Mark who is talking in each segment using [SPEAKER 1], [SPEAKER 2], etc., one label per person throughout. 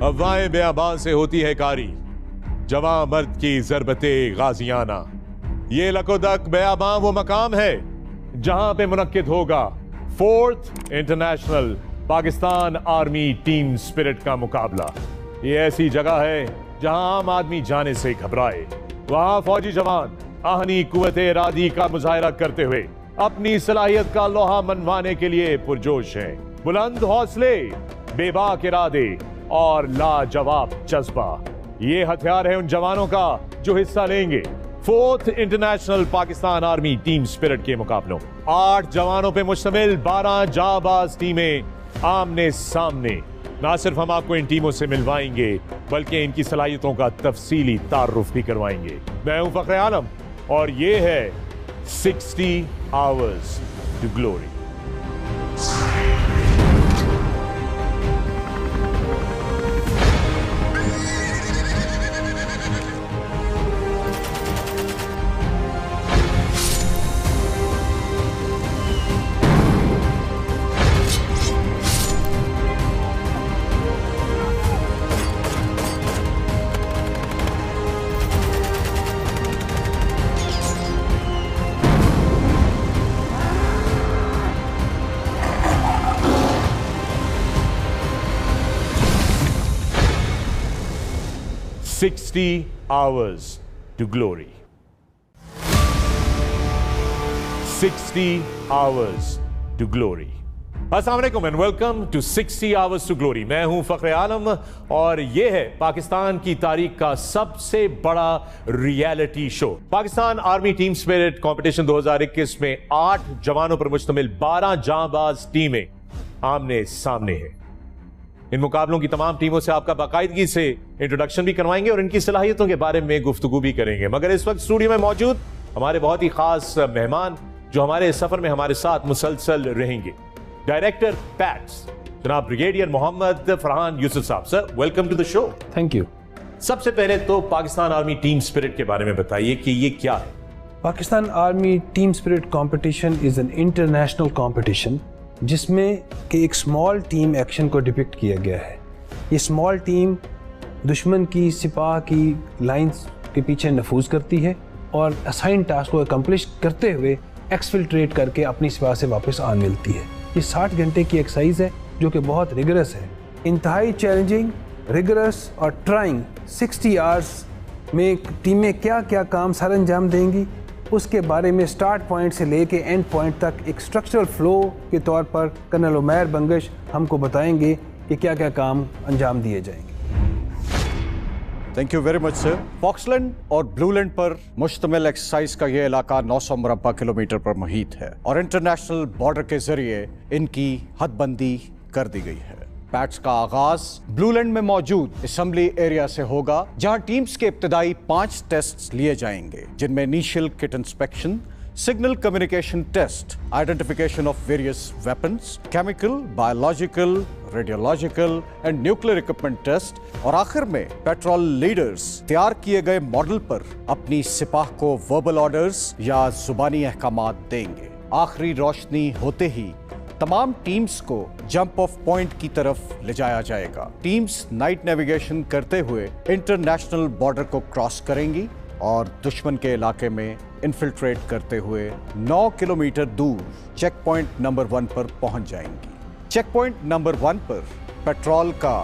[SPEAKER 1] अफवाहें बेअबां से होती है कारी, जवां मर्द की ज़रबते गाजियाना। ये लकोदक बेअबां वो मकाम है जहां पे मुनक्किद होगा 4th international Pakistan army team spirit का मुकाबला। ये ऐसी जगह है जहां आम आदमी जाने से घबराए। वहां फौजी जवान आहनी कुव्वते इरादी का मुजाहिरा करते हुए अपनी सलाहियत का लोहा मनवाने के लिए पुरजोश हैं। बुलंद हौसले, बेबाक इरादे और लाजवाब जज्बा, ये हथियार है उन जवानों का जो हिस्सा लेंगे 4th international Pakistan army team spirit के मुकाबलों। 8 जवानों पे मुश्तमिल 12 जाबाज टीमें आमने सामने। ना सिर्फ हम आपको इन टीमों से मिलवाएंगे बल्कि इनकी सलाहियतों का तफसीली तारुफ भी करवाएंगे। मैं हूं फखरे आलम और ये है 60 Hours to Glory। "60 Hours to Glory। 60 Hours to Glory। अस्सलाम वालेकुम and welcome to 60 Hours to Glory। मैं हूं फखरे आलम और यह है पाकिस्तान की तारीख का सबसे बड़ा reality show. Pakistan army team spirit competition 2021 में 8 जवानों पर मुश्तमिल 12 जांबाज टीमें आमने सामने हैं। इन मुकाबलों की तमाम टीमों से आपका बाकायदगी से इंट्रोडक्शन भी करवाएंगे और इनकी सलाहियतों के बारे में गुफ्तगू भी करेंगे। मगर इस वक्त स्टूडियो में मौजूद हमारे बहुत ही खास मेहमान जो हमारे सफर में हमारे साथ मुसलसल रहेंगे। डायरेक्टर पैट्स जनाब ब्रिगेडियर मोहम्मद फरहान यूसुफ साहब। Sir, welcome to the show.
[SPEAKER 2] Thank you.
[SPEAKER 1] सबसे पहले तो पाकिस्तान आर्मी टीम स्पिरिट के बारे में बताइए कि ये क्या है।
[SPEAKER 2] Pakistan army team spirit competition is an international competition जिसमें कि एक स्मॉल टीम एक्शन को डिपिक्ट किया गया है। ये स्मॉल टीम दुश्मन की सिपाह की लाइंस के पीछे नफूज करती है और असाइन टास्क को अकम्प्लिश करते हुए एक्सफिल्ट्रेट करके अपनी सिपाह से वापस आ मिलती है। ये 60 घंटे की एक्सरसाइज है जो कि बहुत रिगरस है, इंतहाई चैलेंजिंग, रिगरस और ट्राइंग। 60 आवर्स में टीमें क्या क्या काम सर अंजाम देंगी उसके बारे में स्टार्ट पॉइंट से लेके एंड पॉइंट तक एक स्ट्रक्चरल फ्लो के तौर पर कर्नल उमैर बंगश हमको बताएंगे कि क्या क्या काम अंजाम दिए जाएंगे।
[SPEAKER 3] Thank you very much sir. Foxland और ब्लूलैंड पर मुश्तमिल एक्सरसाइज का यह इलाका 900 मुरब्बा किलोमीटर पर मुहित है और इंटरनेशनल बॉर्डर के जरिए इनकी हदबंदी कर दी गई है। पैट्स का आगाज ब्लूलैंड में मौजूद असेंबली एरिया से होगा जहां टीम्स के इब्तिदाई 5 टेस्ट लिए जाएंगे जिनमें initial kit inspection, signal communication test, identification of various weapons, chemical, biological, radiological and nuclear equipment test और आखिर में पेट्रोल लीडर्स तैयार किए गए मॉडल पर अपनी सिपाह को वर्बल ऑर्डर्स या जुबानी अहकामात देंगे। आखिरी रोशनी होते ही तमाम टीम्स को जंप ऑफ पॉइंट की तरफ ले जाया जाएगा। टीम्स नाइट नेविगेशन करते हुए इंटरनेशनल बॉर्डर को क्रॉस करेंगी और दुश्मन के इलाके में इन्फिल्ट्रेट करते हुए 9 किलोमीटर दूर चेक पॉइंट नंबर 1 पर पहुंच जाएंगी। चेक पॉइंट नंबर 1 पर पेट्रोल का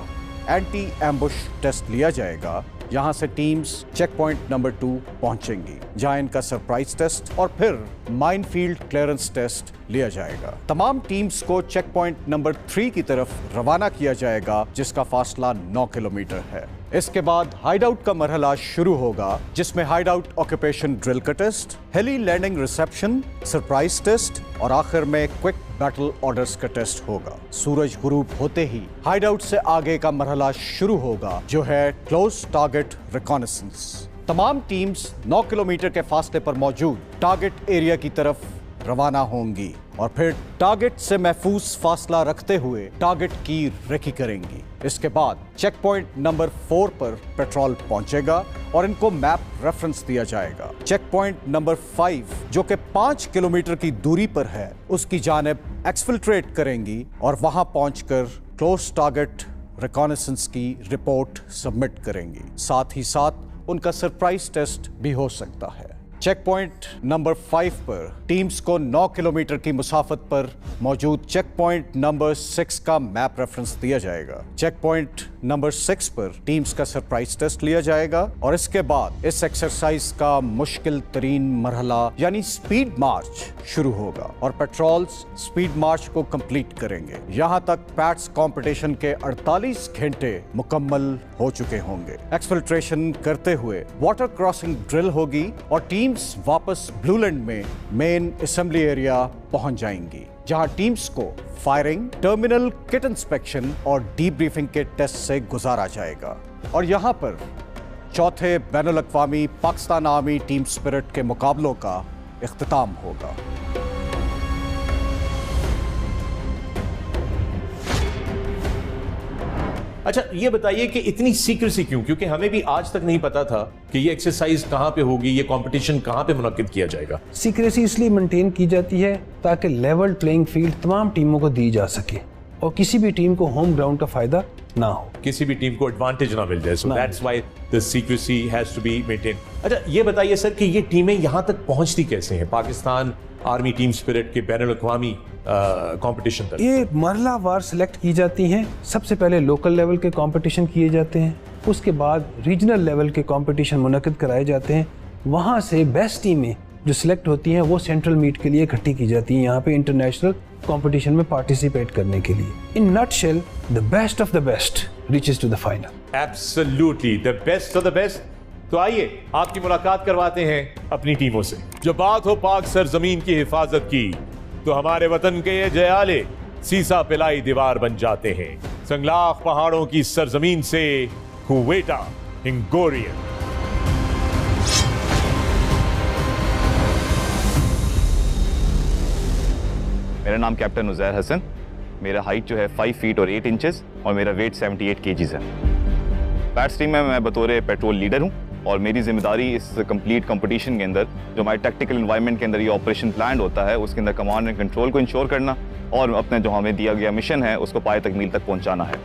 [SPEAKER 3] एंटी एम्बुश टेस्ट लिया जाएगा। यहाँ से टीम्स चेक पॉइंट नंबर 2 पहुंचेंगी जहां इनका सरप्राइज टेस्ट और फिर माइनफील्ड क्लियरेंस टेस्ट लिया जाएगा। तमाम टीम्स को चेक पॉइंट नंबर 3 की तरफ रवाना किया जाएगा जिसका फासला 9 किलोमीटर है। इसके बाद हाइडआउट का मरहला शुरू होगा जिसमें हाइडआउट ऑक्यूपेशन ड्रिल का test, heli landing reception, surprise test और आखिर में क्विक बैटल ऑर्डर्स का टेस्ट होगा। सूरज गुरूब होते ही हाइडआउट से आगे का मरहला शुरू होगा जो है क्लोज टारगेट रिकॉनेसेंस। तमाम टीम्स 9 किलोमीटर के फासले पर मौजूद टारगेट एरिया की तरफ रवाना होंगी और फिर टारगेट से महफूज फासला रखते हुए टारगेट की रेकी करेंगी। इसके बाद चेक पॉइंट नंबर 4 पर पेट्रोल पहुंचेगा और इनको मैप रेफरेंस दिया जाएगा। चेक पॉइंट नंबर 5 जो कि 5 किलोमीटर की दूरी पर है उसकी जानिब एक्सफिल्ट्रेट करेंगी और वहां पहुंचकर क्लोज टारगेट रिकॉनेसेंस की रिपोर्ट सबमिट करेंगी। साथ ही साथ उनका सरप्राइज टेस्ट भी हो सकता है। चेक पॉइंट नंबर 5 पर टीम्स को 9 किलोमीटर की मुसाफत पर मौजूद चेक पॉइंट नंबर 6 का मैप रेफरेंस दिया जाएगा। चेक पॉइंट नंबर 6 पर टीम्स का सरप्राइज टेस्ट लिया जाएगा और इसके बाद इस एक्सरसाइज का मुश्किल तरीन मरहला यानी स्पीड मार्च शुरू होगा और पेट्रोल्स स्पीड मार्च को कंप्लीट करेंगे। यहां तक पैट्स कंपटीशन के 48 घंटे मुकम्मल हो चुके होंगे। एक्सफिल्ट्रेशन करते हुए वाटर क्रॉसिंग ड्रिल होगी और टीम्स वापस ब्लूलैंड में मेन असेंबली एरिया पहुंच जाएंगी, जहां टीम्स को फायरिंग, टर्मिनल किट इंस्पेक्शन और डीब्रीफिंग के टेस्ट से गुजारा जाएगा। और यहां पर चौथे बैनुल अक़वामी पाकिस्तान आर्मी टीम स्पिरिट के मुकाबलों का इख्तिताम होगा।
[SPEAKER 1] अच्छा, ये बताइए कि इतनी सीक्रेसी क्यों? क्योंकि हमें भी आज तक नहीं पता था कि ये एक्सरसाइज कहां पे होगी, ये कंपटीशन कहां पे मुनक्किद किया जाएगा।
[SPEAKER 2] सीक्रेसी इसलिए मेंटेन की जाती है ताकि लेवल प्लेइंग फील्ड तमाम टीमों को दी जा सके और किसी भी टीम को होम ग्राउंड का फायदा ना हो,
[SPEAKER 1] किसी भी टीम को एडवांटेज ना मिल जाए। So that's why the secrecy has to be maintain. अच्छा, ये बताइए सर कि ये टीमें यहां तक पहुंचती कैसे हैं पाकिस्तान आर्मी टीम स्पिरिट के बैनुल अक़वामी कंपटीशन तक?
[SPEAKER 2] ये मरला वार सिलेक्ट की जाती हैं। सबसे पहले लोकल लेवल के कंपटीशन किए जाते हैं, उसके बाद रीजनल लेवल के कंपटीशन मुनक्किद कराए जाते हैं। वहाँ से बेस्ट टीमें जो सिलेक्ट होती हैं वो सेंट्रल मीट के लिए इकट्ठी की जाती हैं यहाँ पे इंटरनेशनल कंपटीशन में पार्टिसिपेट करने के लिए। In nutshell the best of the best reaches to the final.
[SPEAKER 1] Absolutely the best of the best. तो आइए आपकी मुलाकात करवाते हैं अपनी टीमों से। जब बात हो पाक सरजमीन की हिफाजत की तो हमारे वतन के ये जयाले सीसा पिलाई दीवार बन जाते हैं। संगलाख पहाड़ों की सरजमीन से कुवेटा हिंगोरियन।
[SPEAKER 4] मेरा नाम कैप्टन उज़ैर हसन, मेरा हाइट जो है 5 फीट और 8 इंचेस और मेरा वेट 78 केजीज है। पैट्स टीम में मैं बतौर पेट्रोल लीडर हूँ और मेरी जिम्मेदारी इस कंप्लीट कंपटीशन के अंदर जो हमारे टैक्टिकल एनवायरनमेंट के अंदर ये ऑपरेशन प्लान होता है उसके अंदर कमांड एंड कंट्रोल को इंश्योर करना और अपने जो हमें दिया गया मिशन है उसको पाए तकमील तक पहुँचाना है।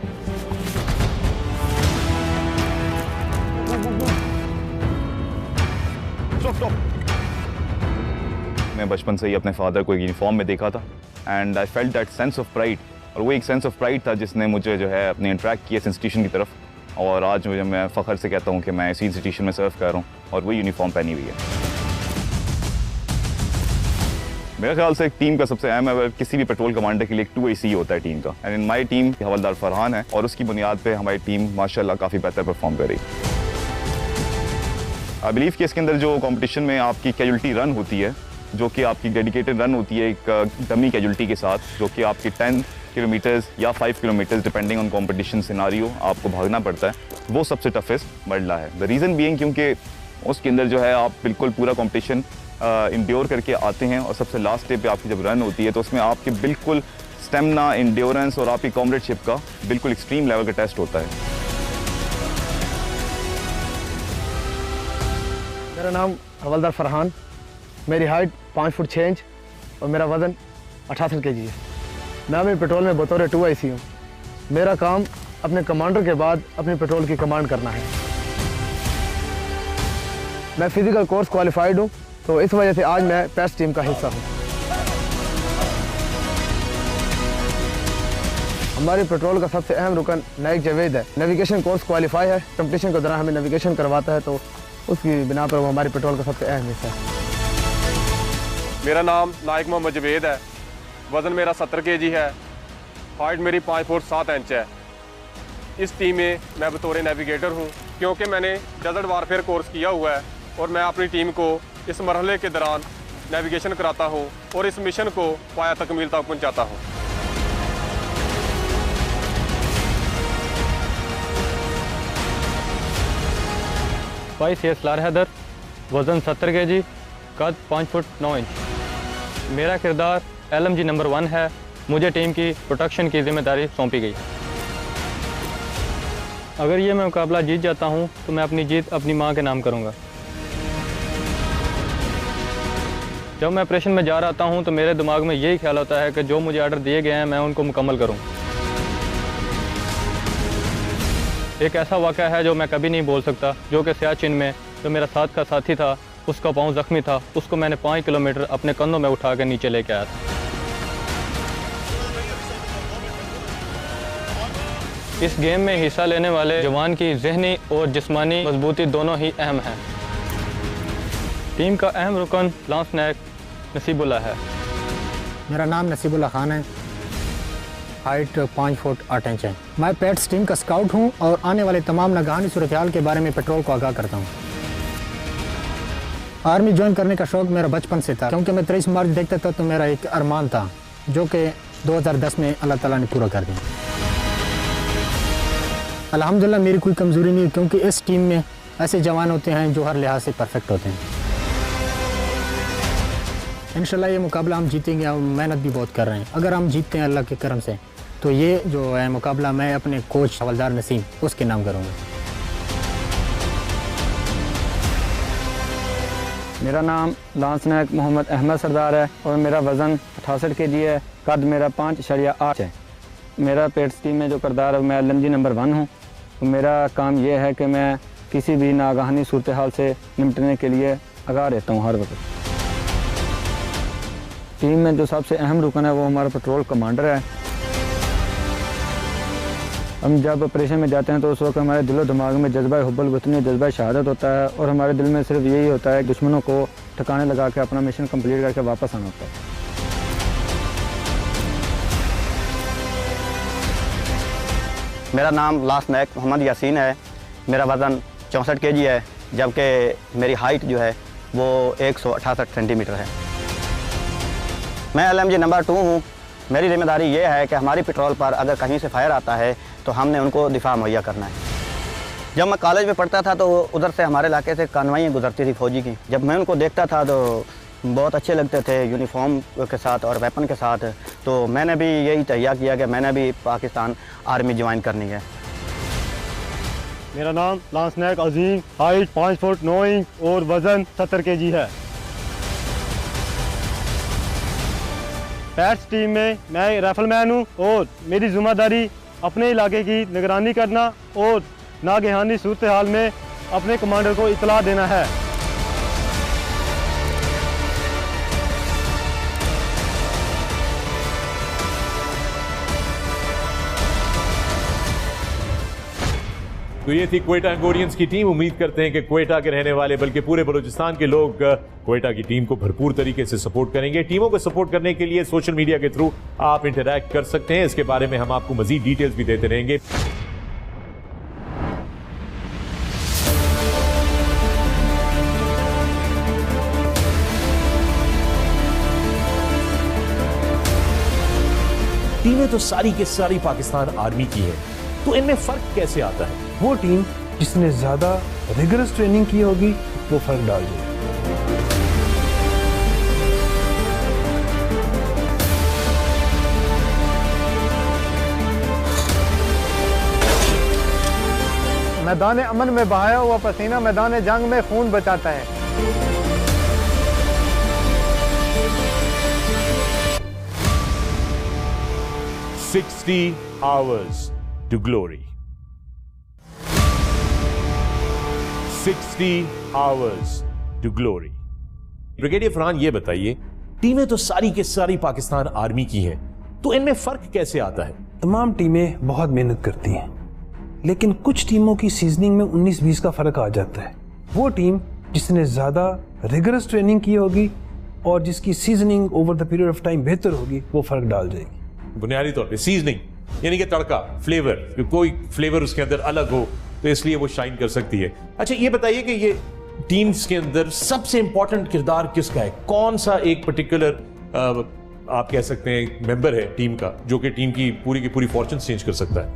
[SPEAKER 4] मैं बचपन से ही अपने फादर को एक यूनिफॉर्म में देखा था and I felt that sense of pride, और वो एक सेंस ऑफ प्राइड था जिसने मुझे जो है अपने इंट्रैक्ट किया इस इंस्टीट्यूशन की तरफ, और आज मुझे मैं फ़ख्र से कहता हूँ कि मैं इसी इंस्टीट्यूशन में सर्व कर रहा हूँ और वही यूनिफॉर्म पहनी हुई है। मेरे ख्याल से एक टीम का सबसे अहम है किसी भी पेट्रोल कमांडर के लिए एक 2IC होता है टीम का, एंड इन माई टीम हवलदार फरहान है और उसकी बुनियाद पर हमारी टीम माशाल्लाह काफ़ी बेहतर परफॉर्म कर रही है। आई बिलीव कि इसके अंदर जो कॉम्पिटिशन में आपकी कैजुअल्टी रन होती है जो कि आपकी डेडिकेटेड रन होती है एक डमी कैजुअल्टी के साथ, जो कि आपकी 10 किलोमीटर्स या 5 kilometres depending on competition scenario आपको भागना पड़ता है, वो सबसे टफेस्ट मरला है। द रीज़न बीइंग क्योंकि उसके अंदर जो है आप बिल्कुल पूरा कंपटीशन इंड्योर करके आते हैं और सबसे लास्ट डे पे आपकी जब रन होती है तो उसमें आपके बिल्कुल स्टेमिना, इंड्योरेंस और आपकी कॉमरेडशिप का बिल्कुल एक्सट्रीम लेवल का टेस्ट होता है।
[SPEAKER 5] मेरा नाम हवलदार फरहान, मेरी हाइट 5 फुट 6 इंच और मेरा वज़न 68 kg है। मैं अपने पेट्रोल में बतौर 2IC हूँ। मेरा काम अपने कमांडर के बाद अपने पेट्रोल की कमांड करना है। मैं फिजिकल कोर्स क्वालिफाइड हूँ तो इस वजह से आज मैं पैट्स टीम का हिस्सा हूँ। हमारे पेट्रोल का सबसे अहम रुकन नाइक जावेद है। नेविगेशन कोर्स क्वालिफाई है, कंपटीशन के दौरान हमें नेविगेशन करवाता है तो उसकी बिना पर वो हमारे पेट्रोल का सबसे अहम हिस्सा है।
[SPEAKER 6] मेरा नाम नाइक मोहम्मद जवेद है, वज़न मेरा 70 kg है, हाइट मेरी 5 फुट 7 इंच है। इस टीम में मैं बतौर नेविगेटर हूँ क्योंकि मैंने डेजर्ट वारफेयर कोर्स किया हुआ है और मैं अपनी टीम को इस मरहले के दौरान नेविगेशन कराता हूँ और इस मिशन को पाया तकमील तक पहुँचाता हूँ।
[SPEAKER 7] लार हैदर, वज़न 70 kg, कद 5 फुट 9 इंच। मेरा किरदार LMG नंबर 1 है। मुझे टीम की प्रोटेक्शन की जिम्मेदारी सौंपी गई। अगर ये मैं मुकाबला जीत जाता हूँ तो मैं अपनी जीत अपनी माँ के नाम करूँगा। जब मैं ऑपरेशन में जा रहा हूँ तो मेरे दिमाग में यही ख्याल होता है कि जो मुझे ऑर्डर दिए गए हैं मैं उनको मुकम्मल करूँ। एक ऐसा वाक़या है जो मैं कभी नहीं बोल सकता, जो कि सियाचिन में जो मेरा साथ का साथी था, उसका पाँव ज़ख्मी था, उसको मैंने 5 किलोमीटर अपने कंधों में उठा कर नीचे लेके आया था। इस गेम में हिस्सा लेने वाले जवान की ज़हनी और जिस्मानी मजबूती दोनों ही अहम हैं। टीम का अहम रुकन लांस नायक नसीबुल्लाह है।
[SPEAKER 8] मेरा नाम नसीबुल्लाह खान है, हाइट 5 फुट 8 इंच है। मैं पेट्स टीम का स्काउट हूं और आने वाले तमाम नागहानी सूरत-ए-हाल के बारे में पेट्रोल को आगाह करता हूं। आर्मी ज्वाइन करने का शौक़ मेरा बचपन से था, क्योंकि मैं 23 मार्च देखता था तो मेरा एक अरमान था, जो कि 2010 में अल्लाह ताला ने पूरा कर दिया। अल्हम्दुलिल्लाह मेरी कोई कमज़ोरी नहीं, क्योंकि इस टीम में ऐसे जवान होते हैं जो हर लिहाज से परफेक्ट होते हैं। इंशाल्लाह ये मुकाबला हम जीतेंगे और मेहनत भी बहुत कर रहे हैं। अगर हम जीतते हैं अल्लाह के करम से, तो ये जो है मुकाबला मैं अपने कोच हवलदार नसीम उसके नाम करूँगा।
[SPEAKER 7] मेरा नाम लांस नायक मोहम्मद अहमद सरदार है और मेरा वज़न 68 kg है। कद मेरा 5.8 है। मेरा पेट्स टीम में जो किरदार है मैं LMG नंबर 1 हूँ। मेरा काम यह है कि मैं किसी भी नागहानी सूरत हाल से निपटने के लिए आगाह रहता हूँ हर वक्त। टीम में जो सबसे अहम रुकन है वो हमारा पेट्रोल कमांडर है। हम जब ऑपरेशन में जाते हैं तो उस वक्त हमारे दिलो दिमाग में जज्बा हुब्बुल वतनी, जज्बा शहादत होता है और हमारे दिल में सिर्फ यही होता है दुश्मनों को ठिकाने लगा के अपना मिशन कंप्लीट करके वापस आना होता है।
[SPEAKER 9] मेरा नाम लांस नायक मोहम्मद यासीन है। मेरा वज़न 64 kg है, जबकि मेरी हाइट जो है वो 168 सेंटीमीटर है। मैं LMG नंबर 2 हूँ। मेरी जिम्मेदारी ये है कि हमारी पेट्रोल पर अगर कहीं से फायर आता है तो हमने उनको दिफा मुहैया करना है। जब मैं कॉलेज में पढ़ता था तो उधर से हमारे इलाके से कानवाइयाँ गुजरती थी फौजी की। जब मैं उनको देखता था तो बहुत अच्छे लगते थे यूनिफॉर्म के साथ और वेपन के साथ, तो मैंने भी यही तैयार किया कि मैंने भी पाकिस्तान आर्मी ज्वाइन करनी है।
[SPEAKER 5] मेरा नाम लांस नायक अजीम, हाइट 5 फुट 9 इंच और वज़न 70 kg है। पैट्स टीम में मैं राइफलमैन हूँ और मेरी जिम्मेदारी अपने इलाके की निगरानी करना और नागहानी सूरत हाल में अपने कमांडर को इतला देना है।
[SPEAKER 1] तो ये थी क्वेटा एंगोरियंस की टीम। उम्मीद करते हैं कि क्वेटा के रहने वाले बल्कि पूरे बलूचिस्तान के लोग क्वेटा की टीम को भरपूर तरीके से सपोर्ट करेंगे। टीमों को सपोर्ट करने के लिए सोशल मीडिया के थ्रू आप इंटरैक्ट कर सकते हैं। इसके बारे में हम आपको मजीद डिटेल्स भी देते रहेंगे। टीमें तो सारी के सारी पाकिस्तान आर्मी की है, तो इनमें फर्क कैसे आता है?
[SPEAKER 2] वो टीम जिसने ज़्यादा रिगरस ट्रेनिंग की होगी वो फर्क डाल देगी।
[SPEAKER 5] मैदान अमन में बहाया हुआ पसीना मैदान जंग में खून बचाता है।
[SPEAKER 1] $60 hours to glory. 60 hours to glory. Brigadier Farhan, ये बताइए, टीमें तो सारी के सारी पाकिस्तान आर्मी की हैं, तो इनमें फर्क कैसे आता है?
[SPEAKER 2] तमाम टीमें बहुत मेहनत करती हैं, लेकिन कुछ टीमों की सीजनिंग में 19-20 का फर्क आ जाता है। वो टीम जिसने ज़्यादा रिगरस ट्रेनिंग की होगी और जिसकी seasoning over the period of time बेहतर होगी वो फर्क डाल जाएगी।
[SPEAKER 1] बुनियादी तौर पे सीजनिंग यानी कि तड़का, फ्लेवर, कोई फ्लेवर उसके अंदर अलग हो तो इसलिए वो शाइन कर सकती है। अच्छा, ये बताइए कि ये टीम्स के अंदर सबसे इंपॉर्टेंट किरदार किसका है? कौन सा एक पर्टिकुलर आप कह सकते हैं मेंबर है टीम का जो कि टीम की पूरी फॉर्चून चेंज कर सकता है?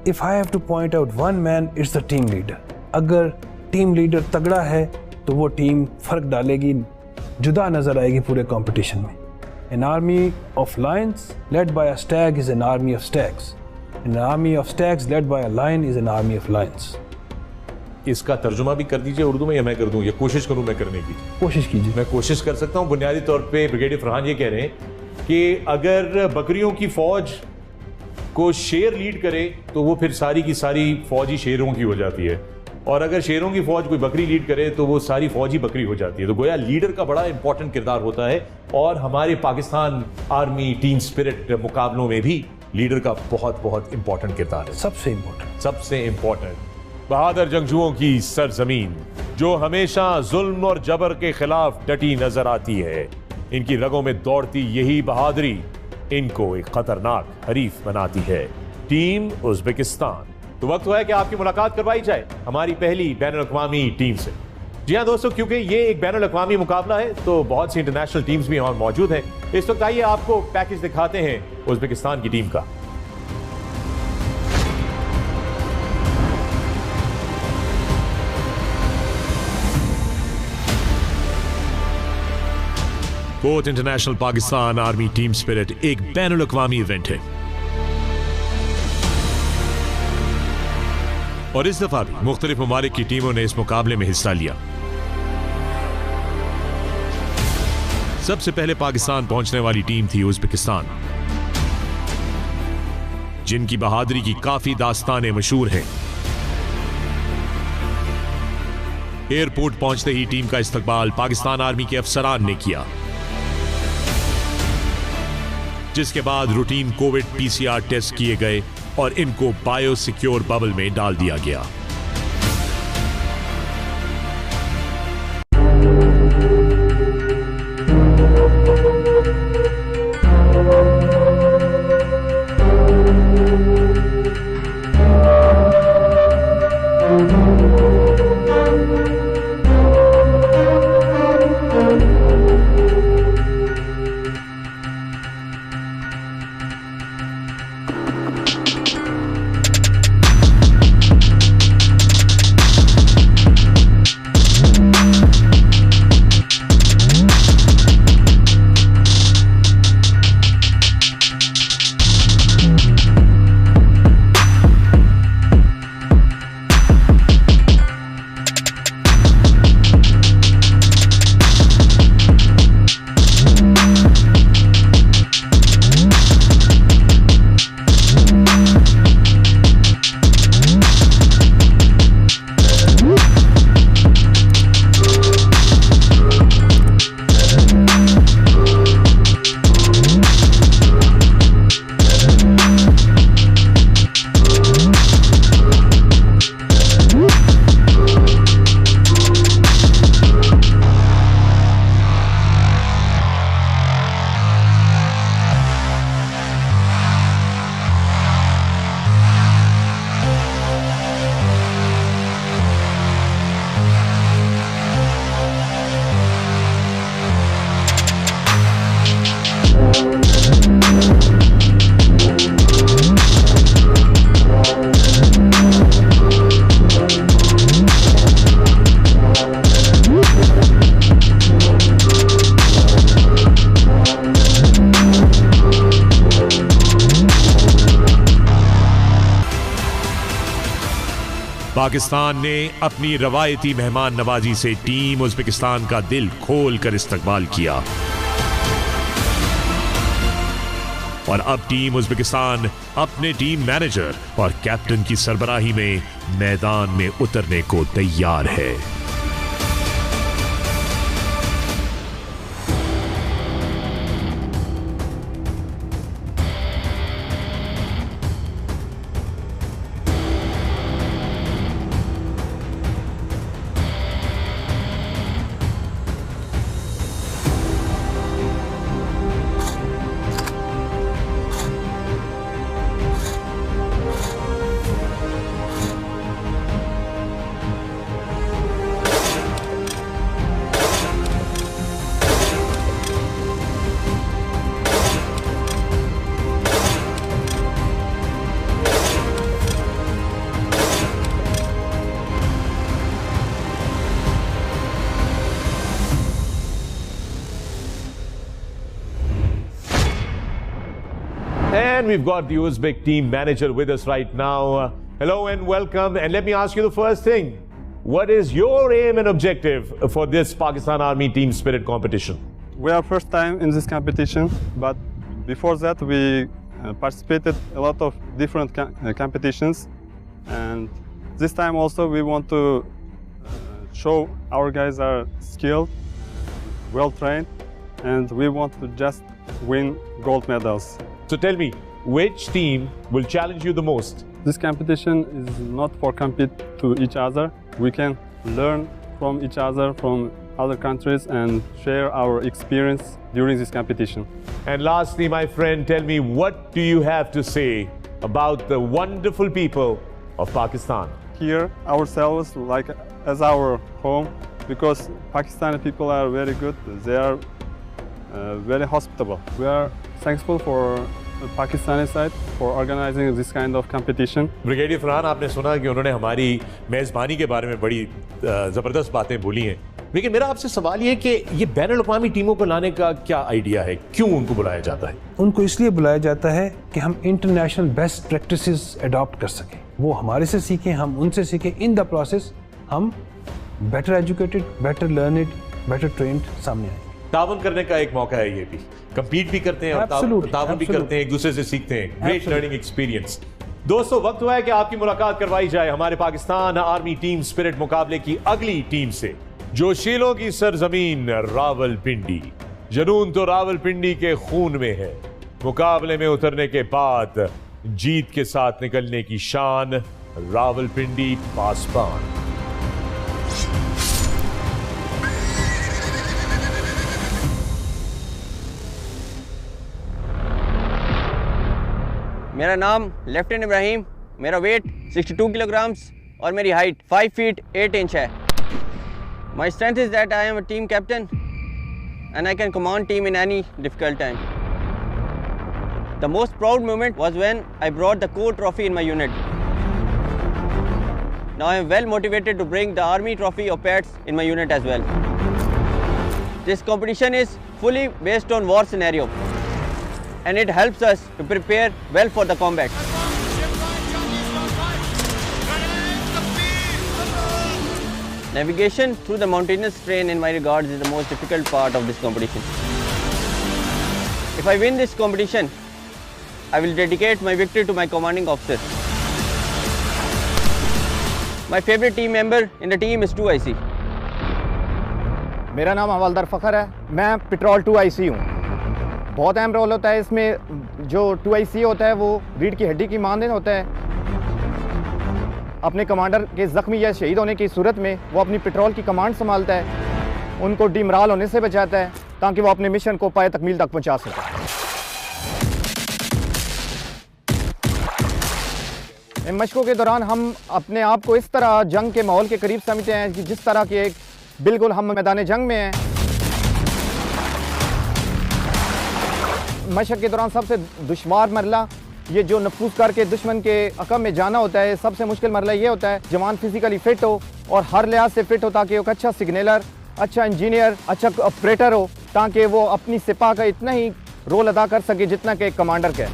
[SPEAKER 2] If I have to point out one man, it's the team leader. अगर टीम लीडर तगड़ा है तो वो टीम फर्क डालेगी, जुदा नजर आएगी पूरे कंपटीशन में। An army of lions led by a stag is an army of stags. An army of stags led by a lion is an army of lions.
[SPEAKER 1] इसका तर्जुमा भी कर दीजिए उर्दू में, या मैं कर दूं, या कोशिश करूं मैं करने की?
[SPEAKER 2] कोशिश कीजिए।
[SPEAKER 1] मैं कोशिश कर सकता हूं। बुनियादी तौर पे ब्रिगेडियर फरहान ये कह रहे हैं कि अगर बकरियों की फौज को शेर लीड करे तो वो फिर सारी की सारी फौज ही शेरों की हो जाती है, और अगर शेरों की फौज कोई बकरी लीड करे तो वो सारी फौज ही बकरी हो जाती है। तो गोया लीडर का बड़ा इंपॉर्टेंट किरदार होता है, और हमारे पाकिस्तान आर्मी टीम स्पिरिट मुकाबलों में भी लीडर का बहुत बहुत इंपॉर्टेंट किरदार है। सबसे इंपॉर्टेंट बहादुर जंगजुओं की सरजमीन जो हमेशा जुल्म और जबर के खिलाफ डटी नजर आती है। इनकी रगों में दौड़ती यही बहादुरी इनको एक खतरनाक हरीफ बनाती है, टीम उज़्बेकिस्तान। तो वक्त हुआ है कि आपकी मुलाकात करवाई जाए हमारी पहली बैनुल-अक़वामी टीम से। जी हाँ दोस्तों, क्योंकि ये एक बैनुल-अक़वामी मुकाबला है तो बहुत सी इंटरनेशनल टीम्स भी यहाँ मौजूद हैं। इस वक्त आइए आपको पैकेज दिखाते हैं उज़्बेकिस्तान की टीम का। Fourth international Pakistan army team spirit एक बैनुल-अक़वामी इवेंट है, और इस दफा भी मुख्तलिफ ममालिक की टीमों ने इस मुकाबले में हिस्सा लिया। सबसे पहले पाकिस्तान पहुंचने वाली टीम थी उज़्बेकिस्तान, जिनकी बहादुरी की काफी दास्तानें मशहूर हैं। एयरपोर्ट पहुंचते ही टीम का इस्तकबाल पाकिस्तान आर्मी के अफसरान ने किया, जिसके बाद रूटीन कोविड पीसीआर टेस्ट किए गए और इनको बायो सिक्योर बबल में डाल दिया गया। पाकिस्तान ने अपनी रवायती मेहमान नवाजी से टीम उज़्बेकिस्तान का दिल खोल कर इस्तकबाल किया, और अब टीम उज़्बेकिस्तान अपने टीम मैनेजर और कैप्टन की सरबराही में मैदान में उतरने को तैयार है। And we've got the Uzbek team manager with us right now. Hello and welcome. And let me ask you the first thing. What is your aim and objective for this Pakistan Army Team Spirit competition?
[SPEAKER 10] We are first time in this competition, but before that we participated a lot of different competitions, and this time also we want to show our guys are skilled, well trained, and we want to just win gold medals.
[SPEAKER 1] So tell me, which team will challenge you the most?
[SPEAKER 10] This competition is not for compete to each other. We can learn from each other, from other countries, and share our experience during this competition.
[SPEAKER 1] And lastly, my friend, tell me, what do you have to say about the wonderful people of Pakistan?
[SPEAKER 10] Here ourselves like as our home, because Pakistani people are very good. They are very hospitable. We are thankful for the Pakistani side for organizing this kind of competition.
[SPEAKER 1] Brigadier Farhan, आपने सुना कि उन्होंने हमारी मेज़बानी के बारे में बड़ी ज़बरदस्त बातें बोली हैं, लेकिन मेरा आपसे सवाल ये कि ये बैनुल-अक़वामी टीमों को लाने का क्या आइडिया है, क्यों उनको बुलाया जाता है?
[SPEAKER 2] उनको इसलिए बुलाया जाता है कि हम इंटरनेशनल बेस्ट प्रैक्टिसेस अडॉप्ट कर सकें, वो हमारे से सीखें, हम उनसे सीखें। इन द प्रोसेस हम better educated, better learned, better trend सामने आए।
[SPEAKER 1] तावन करने का एक मौका है, ये भी कंपीट भी करते हैं और तावन भी करते हैं, एक दूसरे से सीखते हैं। Great learning experience. दोस्तों, वक्त हुआ है कि आपकी मुलाकात करवाई जाए हमारे पाकिस्तान आर्मी टीम स्पिरिट मुकाबले की अगली टीम से, जोशीलों की सरजमीन रावलपिंडी। जुनून तो रावलपिंडी के खून में है, मुकाबले में उतरने के बाद जीत के साथ निकलने की शान रावलपिंडी पासबान।
[SPEAKER 11] मेरा नाम लेफ्टिनेंट इब्राहिम, मेरा वेट 62 किलोग्राम्स और मेरी हाइट 5 फीट 8 इंच है। My strength is that I am a team captain and I can command team in any difficult time. The most proud moment was when I brought the corps trophy in my unit. Now I am well motivated to bring the army trophy of PATS in my unit as well. This competition is fully based on war scenario and it helps us to prepare well for the combat. Navigation through the mountainous terrain in my regards is the most difficult part of this competition. If I win this competition, I will dedicate my victory to my commanding officer. My favorite team member in the team is 2IC.
[SPEAKER 5] मेरा नाम हवलदार फ़खर है, मैं petrol 2IC हूँ। बहुत अहम role होता है इसमें। जो 2IC होता है वो रीढ़ की हड्डी की मानदेन होता है। अपने कमांडर के ज़ख्मी या शहीद होने की सूरत में वो अपनी पेट्रोल की कमांड संभालता है, उनको डिमराल होने से बचाता है ताकि वो अपने मिशन को पाए तकमील तक पहुंचा सके। इन मशकों के दौरान हम अपने आप को इस तरह जंग के माहौल के करीब समझते हैं कि जिस तरह के बिल्कुल हम मैदान जंग में हैं। मशक के दौरान सबसे दुश्वार मरला ये जो नफूज करके दुश्मन के अकब में जाना होता है, सबसे मुश्किल मरला ये होता है जवान फिजिकली फिट हो और हर लिहाज से फिट हो ताकि वो अच्छा सिग्नलर, अच्छा इंजीनियर, अच्छा ऑपरेटर हो, ताकि वो अपनी सिपा का इतना ही रोल अदा कर सके जितना कि एक कमांडर का है।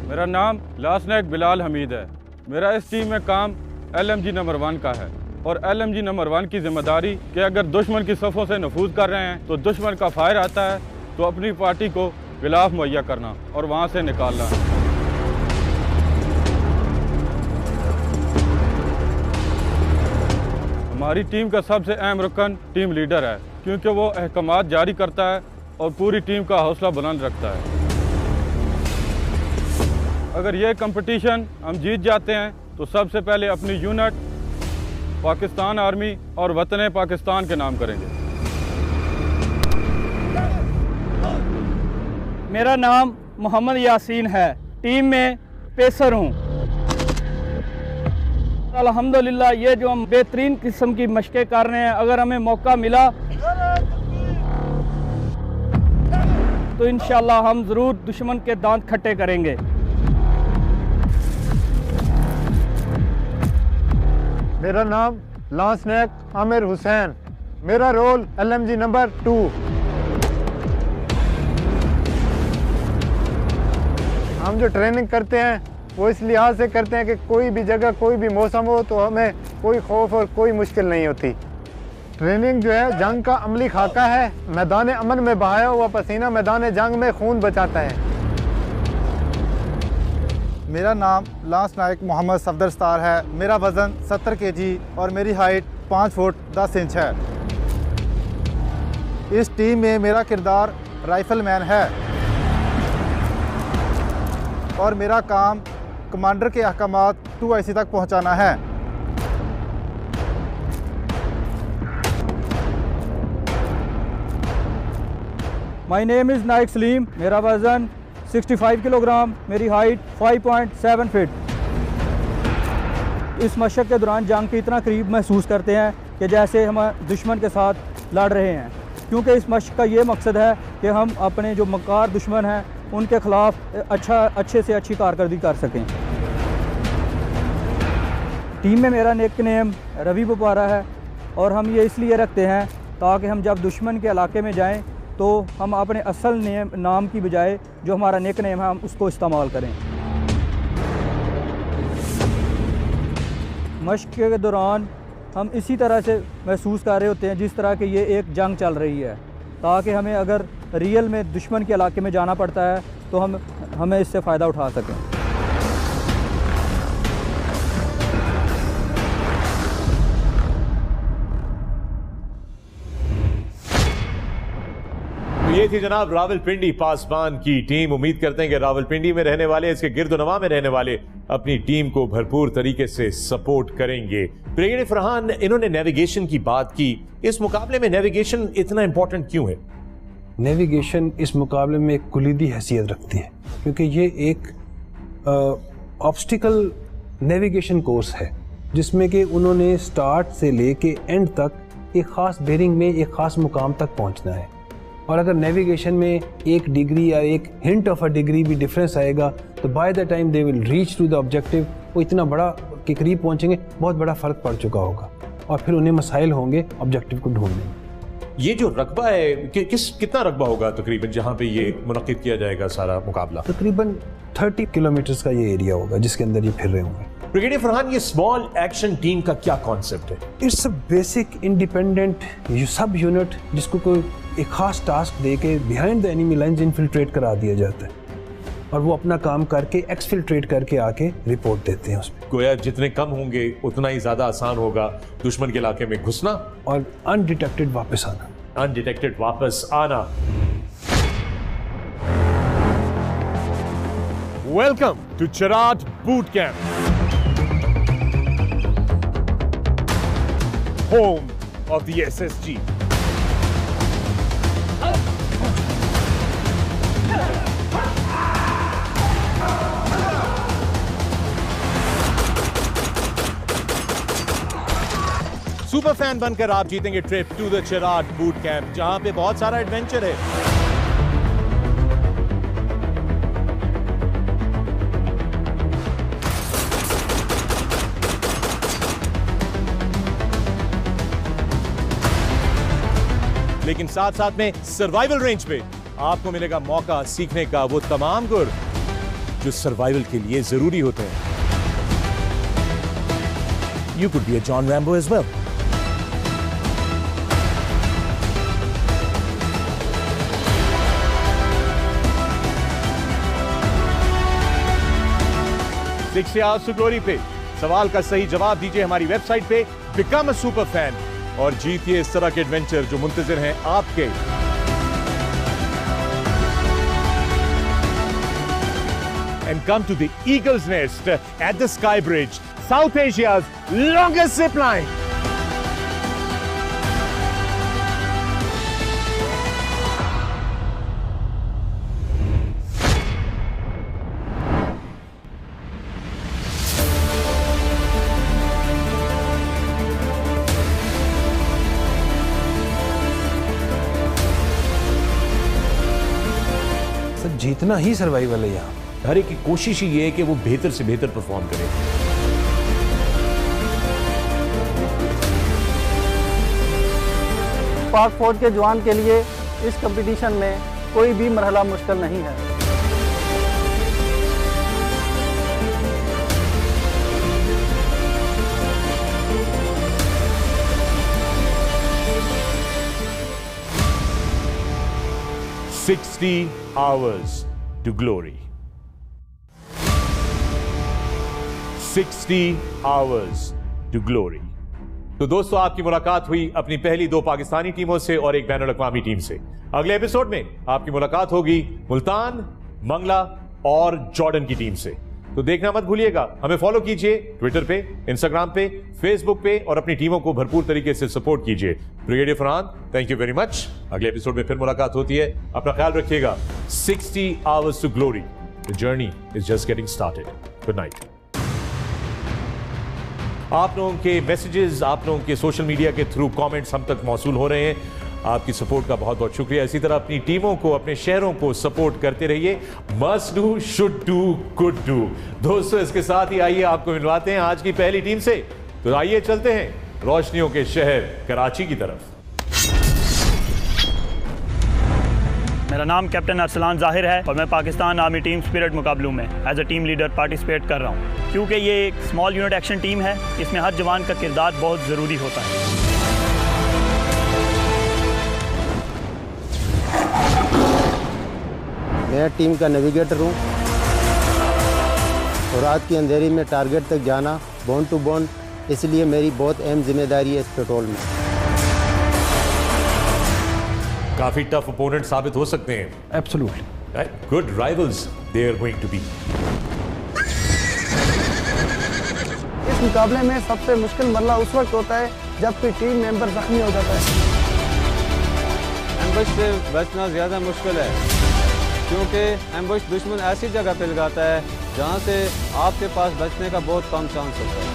[SPEAKER 10] मेरा नाम लांसनायक बिलाल हमीद है। मेरा इस टीम में काम LMG नंबर 1 का है और LMG नंबर 1 की जिम्मेदारी कि अगर दुश्मन की सफ़ों से नफूज कर रहे हैं तो दुश्मन का फायर आता है तो अपनी पार्टी को गिलाफ मुहैया करना और वहाँ से निकालना है। हमारी टीम का सबसे अहम रुकन टीम लीडर है, क्योंकि वो अहकामात जारी करता है और पूरी टीम का हौसला बुलंद रखता है। अगर ये कंपटीशन हम जीत जाते हैं तो सबसे पहले अपनी यूनिट पाकिस्तान आर्मी और वतन पाकिस्तान के नाम करेंगे।
[SPEAKER 12] मेरा नाम मोहम्मद यासीन है, टीम में पेसर हूँ। अल्हम्दुलिल्लाह ये जो हम बेहतरीन किस्म की मशक़ें कर रहे हैं, अगर हमें मौका मिला तो इंशाअल्लाह हम ज़रूर दुश्मन के दांत खट्टे करेंगे।
[SPEAKER 13] मेरा नाम लांसनायक आमिर हुसैन, मेरा रोल LMG नंबर 2। हम जो ट्रेनिंग करते हैं वो इस लिहाज से करते हैं कि कोई भी जगह कोई भी मौसम हो तो हमें कोई खौफ और कोई मुश्किल नहीं होती। ट्रेनिंग जो है जंग का अमली खाका है। मैदान अमन में बहाया हुआ पसीना मैदान जंग में खून बचाता है।
[SPEAKER 14] मेरा नाम लांस नायक मोहम्मद सफदरस्तार है। मेरा वज़न 70 kg और मेरी हाइट 5 फुट 10 इंच है। इस टीम में मेरा किरदार राइफलमैन है और मेरा काम कमांडर के अहकामात 2IC तक पहुंचाना है।
[SPEAKER 12] My name is Naik Salim. मेरा वज़न 65 किलोग्राम, मेरी हाइट 5.7 फीट। इस मशक के दौरान जंग के इतना करीब महसूस करते हैं कि जैसे हम दुश्मन के साथ लड़ रहे हैं, क्योंकि इस मशक का ये मकसद है कि हम अपने जो मक्कार दुश्मन हैं उनके ख़िलाफ़ अच्छे से अच्छी कारकर्दगी कर सकें। टीम में मेरा निक नेम रवि बुपारा है और हम ये इसलिए रखते हैं ताकि हम जब दुश्मन के इलाके में जाएं तो हम अपने असल नाम की बजाय जो हमारा निक नेम है हम उसको इस्तेमाल करें। मशक के दौरान हम इसी तरह से महसूस कर रहे होते हैं जिस तरह कि ये एक जंग चल रही है, ताकि हमें अगर रियल में दुश्मन के इलाके में जाना पड़ता है तो हमें इससे फ़ायदा उठा सकें।
[SPEAKER 1] ये थी जनाब रावलपिंडी पासबान की टीम। उम्मीद करते हैं कि रावलपिंडी में रहने वाले, इसके गिरदोनवा में रहने वाले अपनी टीम को भरपूर तरीके से सपोर्ट करेंगे। ब्रिगेडियर फरहान, इन्होंने नेविगेशन की बात की। इस मुकाबले में नेविगेशन इतना इंपॉर्टेंट क्यों है?
[SPEAKER 2] नेविगेशन इस मुकाबले में एक कुलीदी हैसियत रखती है, क्योंकि ये एक ऑब्स्टिकल नेविगेशन कोर्स है जिसमें कि उन्होंने स्टार्ट से लेके एंड तक एक ख़ास बेरिंग में एक ख़ास मुकाम तक पहुंचना है। और अगर नेविगेशन में 1 डिग्री या एक हिंट ऑफ अ डिग्री भी डिफरेंस आएगा तो by the time they will reach to the objective, वो इतना बड़ा के करीब पहुंचेंगे, बहुत बड़ा फ़र्क पड़ चुका होगा और फिर उन्हें मसाइल होंगे ऑब्जेक्टिव को ढूंढने में।
[SPEAKER 1] ये जो रकबा है कितना रकबा होगा तकरीबन जहां पे ये मुनक्किद किया जाएगा सारा मुकाबला?
[SPEAKER 2] तकरीबन 30 किलोमीटर का ये एरिया होगा जिसके अंदर ये फिर रहे होंगे।
[SPEAKER 1] ब्रिगेडियर फरहान, ये स्मॉल एक्शन टीम का क्या कॉन्सेप्ट है?
[SPEAKER 2] इट्स अ बेसिक इंडिपेंडेंट सब यूनिट जिसको कोई एक खास टास्क दे के behind the enemy lines infiltrate करा दिया जाता है और वो अपना काम करके एक्सफिल्ट्रेट करके आके रिपोर्ट देते हैं उसमें।
[SPEAKER 1] गोया जितने कम होंगे उतना ही ज्यादा आसान होगा दुश्मन के इलाके में घुसना
[SPEAKER 2] और अनडिटेक्टेड वापस आना।
[SPEAKER 1] अनडिटेक्टेड वापस आना। Welcome to Cherat boot camp, home of the SSG। Super fan बनकर आप जीतेंगे trip to the Cherat boot camp, जहां पे बहुत सारा एडवेंचर है। लेकिन साथ साथ में सर्वाइवल रेंज पे आपको मिलेगा मौका सीखने का वो तमाम गुर जो सर्वाइवल के लिए जरूरी होते हैं। You could be a John Rambo as well. Six hours सुगोरी पे सवाल का सही जवाब दीजिए हमारी वेबसाइट पे बिकम अ सुपर फैन और जीतिए इस तरह के एडवेंचर जो मुंतजिर हैं आपके। And come to the Eagle's Nest at the Sky Bridge, South Asia's longest zip line.
[SPEAKER 2] जीतना ही सर्वाइवल है यहाँ।
[SPEAKER 1] हर एक की कोशिश ही ये है कि वो बेहतर से बेहतर परफॉर्म करे।
[SPEAKER 15] पाक फौज के जवान के लिए इस कंपटीशन में कोई भी मरहला मुश्किल नहीं है।
[SPEAKER 1] 60 hours to glory. 60 hours to glory. तो दोस्तों, आपकी मुलाकात हुई अपनी पहली 2 पाकिस्तानी टीमों से और एक बैनुल अक़वामी टीम से। अगले एपिसोड में आपकी मुलाकात होगी मुल्तान, मंगला और जॉर्डन की टीम से। तो देखना मत भूलिएगा। हमें फॉलो कीजिए ट्विटर पे, इंस्टाग्राम पे, फेसबुक पे और अपनी टीमों को भरपूर तरीके से सपोर्ट कीजिए। Brigadier Farhan, thank you very much. अगले एपिसोड में फिर मुलाकात होती है। अपना ख्याल रखिएगा। 60 hours to glory. The journey is just getting started. Good night. आप लोगों के मैसेजेस, आप लोगों के सोशल मीडिया के थ्रू कमेंट्स हम तक मौसूल हो रहे हैं। आपकी सपोर्ट का बहुत बहुत शुक्रिया। इसी तरह अपनी टीमों को, अपने शहरों को सपोर्ट करते रहिए। Must do, should do, could do. दोस्तों, इसके साथ ही आइए आपको मिलवाते हैं आज की पहली टीम से। तो आइए चलते हैं रोशनियों के शहर कराची की तरफ।
[SPEAKER 16] मेरा नाम कैप्टन अरसलान ज़ाहिर है और मैं पाकिस्तान आर्मी टीम स्पिरिट मुकाबलों में as a team leader participate कर रहा हूँ। क्योंकि ये एक स्मॉल यूनिट एक्शन टीम है, इसमें हर जवान का किरदार बहुत ज़रूरी होता है।
[SPEAKER 17] मैं टीम का नेविगेटर हूँ और रात की अंधेरी में टारगेट तक जाना बोन टू बोन, इसलिए मेरी बहुत अहम जिम्मेदारी है इस पेट्रोल में।
[SPEAKER 1] काफी टफ ओपोनेंट साबित हो सकते हैं।
[SPEAKER 2] Absolutely
[SPEAKER 1] good rivals they are going to be.
[SPEAKER 5] इस मुकाबले में सबसे मुश्किल मरला उस वक्त होता है जब कोई टीम मेंबर जख्मी हो जाता है।
[SPEAKER 18] एम्बुश से बचना ज़्यादा मुश्किल है, क्योंकि एम्बुश दुश्मन ऐसी जगह पे लगाता है जहाँ से आपके पास बचने का बहुत कम चांस होता है।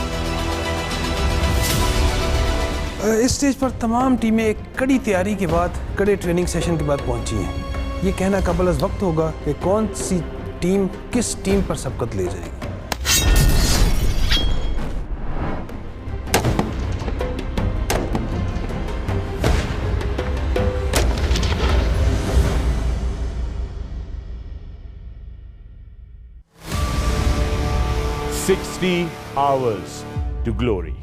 [SPEAKER 2] इस स्टेज पर तमाम टीमें एक कड़ी तैयारी के बाद, कड़े ट्रेनिंग सेशन के बाद पहुंची हैं। ये कहना कबल अज़ वक्त होगा कि कौन सी टीम किस टीम पर सबकत ले जाएगी।
[SPEAKER 1] $60 hours to glory.